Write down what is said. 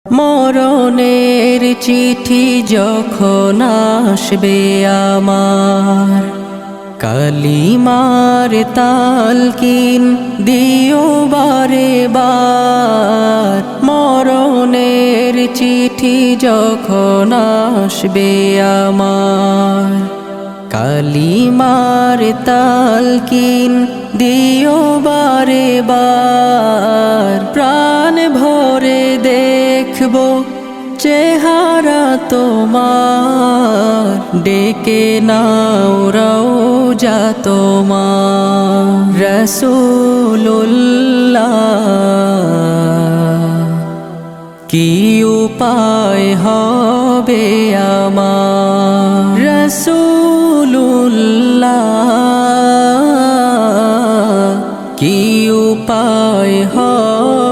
মরণের চিঠি যখন আসবে আমার, কালিমার তালকিন দিও বারে বার। মরণের চিঠি যখন আসবে আমার, কালিমার তালকিন দিও বারে বার। প্রাণ ভরে দেখব চেহারা তোমার, ডেকে নাও রওজা তোমার। রাসূলুল্লাহ কি উপায় হবে আমার, রাসূলুল্লাহ কি উপায় হবে।